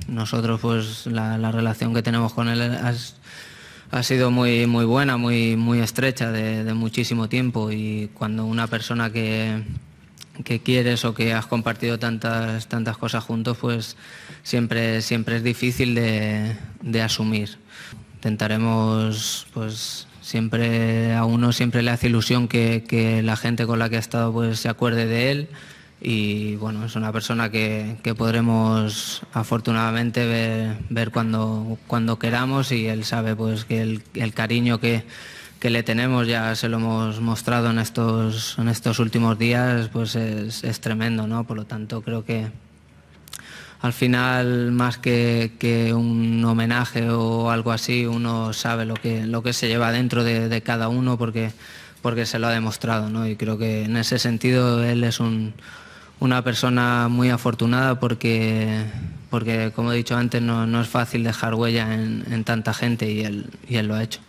Nosotros, pues la relación que tenemos con él ha sido muy buena, muy estrecha, de muchísimo tiempo, y cuando una persona que quieres o que has compartido tantas cosas juntos, pues siempre es difícil de asumir. Intentaremos, pues siempre a uno siempre le hace ilusión que la gente con la que ha estado pues se acuerde de él, y bueno, es una persona que podremos afortunadamente ver cuando queramos, y él sabe pues que el cariño que le tenemos, ya se lo hemos mostrado en estos últimos días, pues es tremendo, ¿no? Por lo tanto, creo que al final, más que un homenaje o algo así, uno sabe lo que se lleva dentro de cada uno, porque se lo ha demostrado, ¿no? Y creo que en ese sentido él es una persona muy afortunada, porque como he dicho antes, no es fácil dejar huella en tanta gente, y él lo ha hecho.